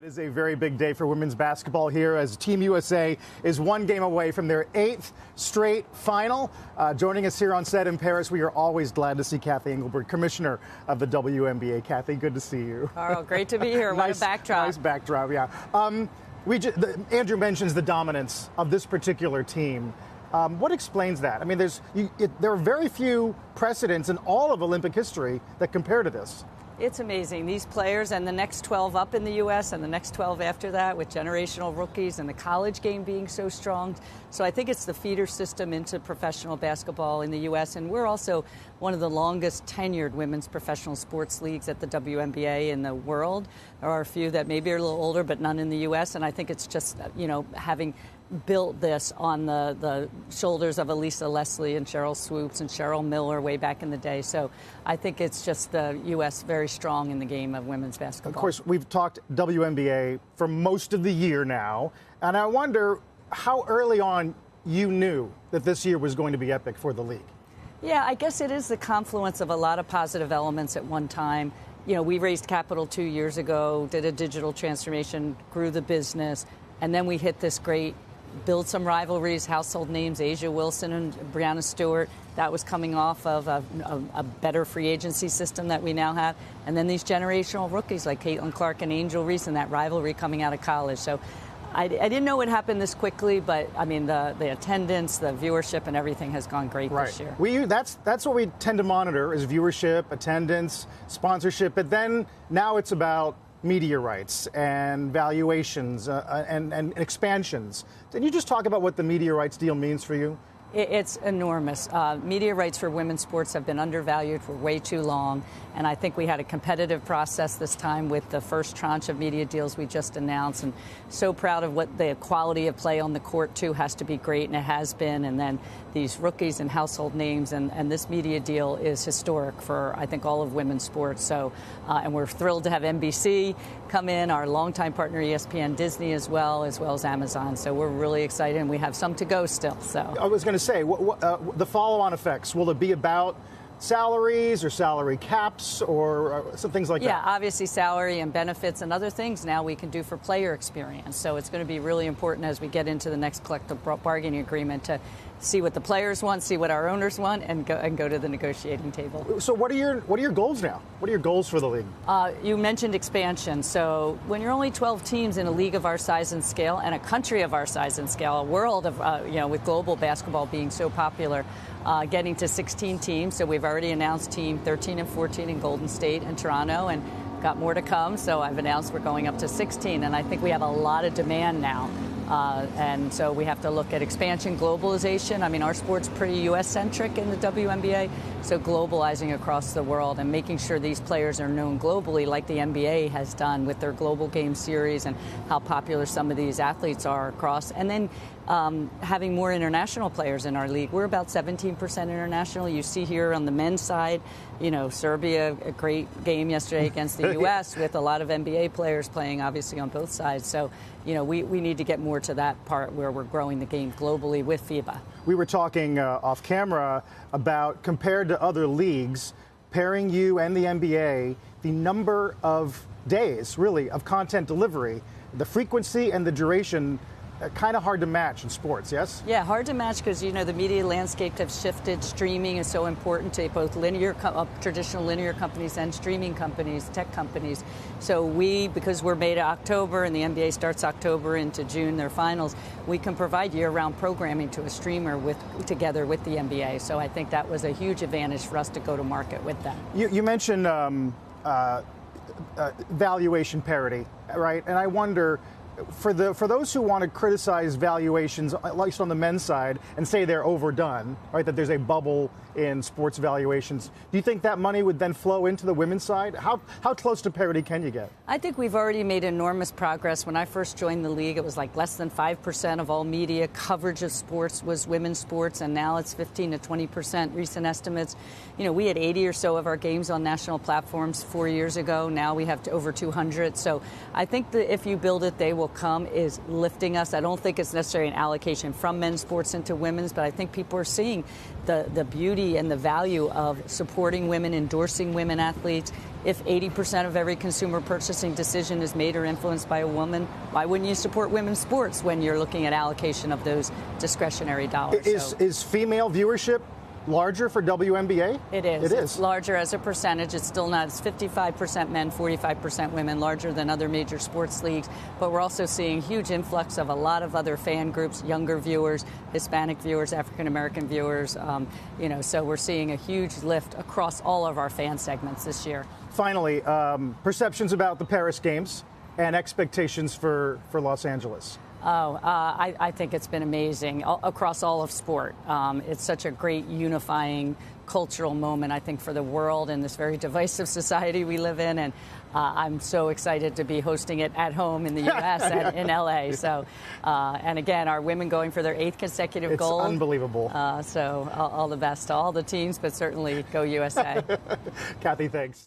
It is a very big day for women's basketball here as Team USA is one game away from their 8th straight final. Joining us here on set in Paris, we are always glad to see Cathy Engelbert, Commissioner of the WNBA. Cathy, good to see you. Carl, great to be here. What a backdrop. Nice backdrop, yeah. Andrew mentions the dominance of this particular team. What explains that? I mean, there are very few precedents in all of Olympic history that compare to this. It's amazing. These players and the next 12 up in the U.S. and the next 12 after that with generational rookies and the college game being so strong. So I think it's the feeder system into professional basketball in the U.S. And we're also one of the longest tenured women's professional sports leagues at the WNBA in the world. There are a few that maybe are a little older, but none in the U.S. And I think it's just, having built this on the shoulders of Elisa Leslie and Cheryl Swoops and Cheryl Miller way back in the day. So I think it's just the U.S. very strong in the game of women's basketball. Of course, we've talked WNBA for most of the year now, and I wonder how early on you knew that this year was going to be epic for the league. Yeah, I guess it is the confluence of a lot of positive elements at one time. We raised capital 2 years ago, did a digital transformation, grew the business, and then we hit this great build some rivalries, household names, Asia Wilson and Breanna Stewart. That was coming off of a better free agency system that we now have. And then these generational rookies like Caitlin Clark and Angel Reese and that rivalry coming out of college. So I didn't know it happened this quickly, but I mean, the attendance, the viewership and everything has gone great this year. That's what we tend to monitor is viewership, attendance, sponsorship. But then now it's about media rights and valuations and expansions. Can you just talk about what the media rights deal means for you? It's enormous. Media rights for women's sports have been undervalued for way too long, and I think we had a competitive process this time with the first tranche of media deals we just announced, and so proud of what the quality of play on the court, too, has to be great, and it has been, and then these rookies and household names, and this media deal is historic for, I think, all of women's sports. So, and we're thrilled to have NBC come in, our longtime partner ESPN, Disney as well as Amazon. So we're really excited, and we have some to go still. So I was going to say, the follow-on effects, will it be about salaries or salary caps or some things like that? Yeah, obviously salary and benefits and other things now we can do for player experience. So it's going to be really important as we get into the next collective bargaining agreement to see what the players want, see what our owners want, and go to the negotiating table. So what are your goals now? What are your goals for the league? You mentioned expansion. So when you're only 12 teams in a league of our size and scale and a country of our size and scale, a world of, with global basketball being so popular, getting to 16 teams. So we've already announced team 13 and 14 in Golden State and Toronto, and got more to come. So I've announced we're going up to 16, and I think we have a lot of demand now. And so we have to look at expansion, globalization. I mean, our sport's pretty U.S.-centric in the WNBA, so globalizing across the world and making sure these players are known globally like the NBA has done with their global game series and how popular some of these athletes are across. And then having more international players in our league. We're about 17% international. You see here on the men's side, Serbia, a great game yesterday against the U.S. with a lot of NBA players playing, obviously, on both sides. So, we need to get more to that part where we're growing the game globally with FIBA. We were talking off camera about, compared to other leagues, pairing you and the NBA, the number of days, really, of content delivery, the frequency and the duration, kind of hard to match in sports, yes? Yeah, hard to match because, the media landscape has shifted. Streaming is so important to both traditional linear companies and streaming companies, tech companies. So because we're made of October and the NBA starts October into June, their finals, we can provide year-round programming to a streamer together with the NBA. So I think that was a huge advantage for us to go to market with that. You mentioned valuation parity, right? And I wonder, for those who want to criticize valuations, at least on the men's side, and say they're overdone, right, that there's a bubble in sports valuations, do you think that money would then flow into the women's side? How close to parity can you get? I think we've already made enormous progress. When I first joined the league, it was like less than 5% of all media coverage of sports was women's sports, and now it's 15 to 20%. Recent estimates, we had 80 or so of our games on national platforms 4 years ago. Now we have over 200. So I think that if you build it, they will come, is lifting us. I don't think it's necessarily an allocation from men's sports into women's, but I think people are seeing the beauty and the value of supporting women, endorsing women athletes. if 80% of every consumer purchasing decision is made or influenced by a woman, why wouldn't you support women's sports when you're looking at allocation of those discretionary dollars? Is female viewership larger for WNBA? It is. It is. It's larger as a percentage. It's still not. It's 55% men, 45% women, larger than other major sports leagues. But we're also seeing huge influx of a lot of other fan groups, younger viewers, Hispanic viewers, African-American viewers. So we're seeing a huge lift across all of our fan segments this year. Finally, perceptions about the Paris Games and expectations for Los Angeles. I think it's been amazing across all of sport. It's such a great unifying cultural moment, I think, for the world in this very divisive society we live in. And I'm so excited to be hosting it at home in the U.S. and in L.A. So, and again, our women going for their 8th consecutive gold. It's unbelievable. So all the best to all the teams, but certainly go USA. Cathy, thanks.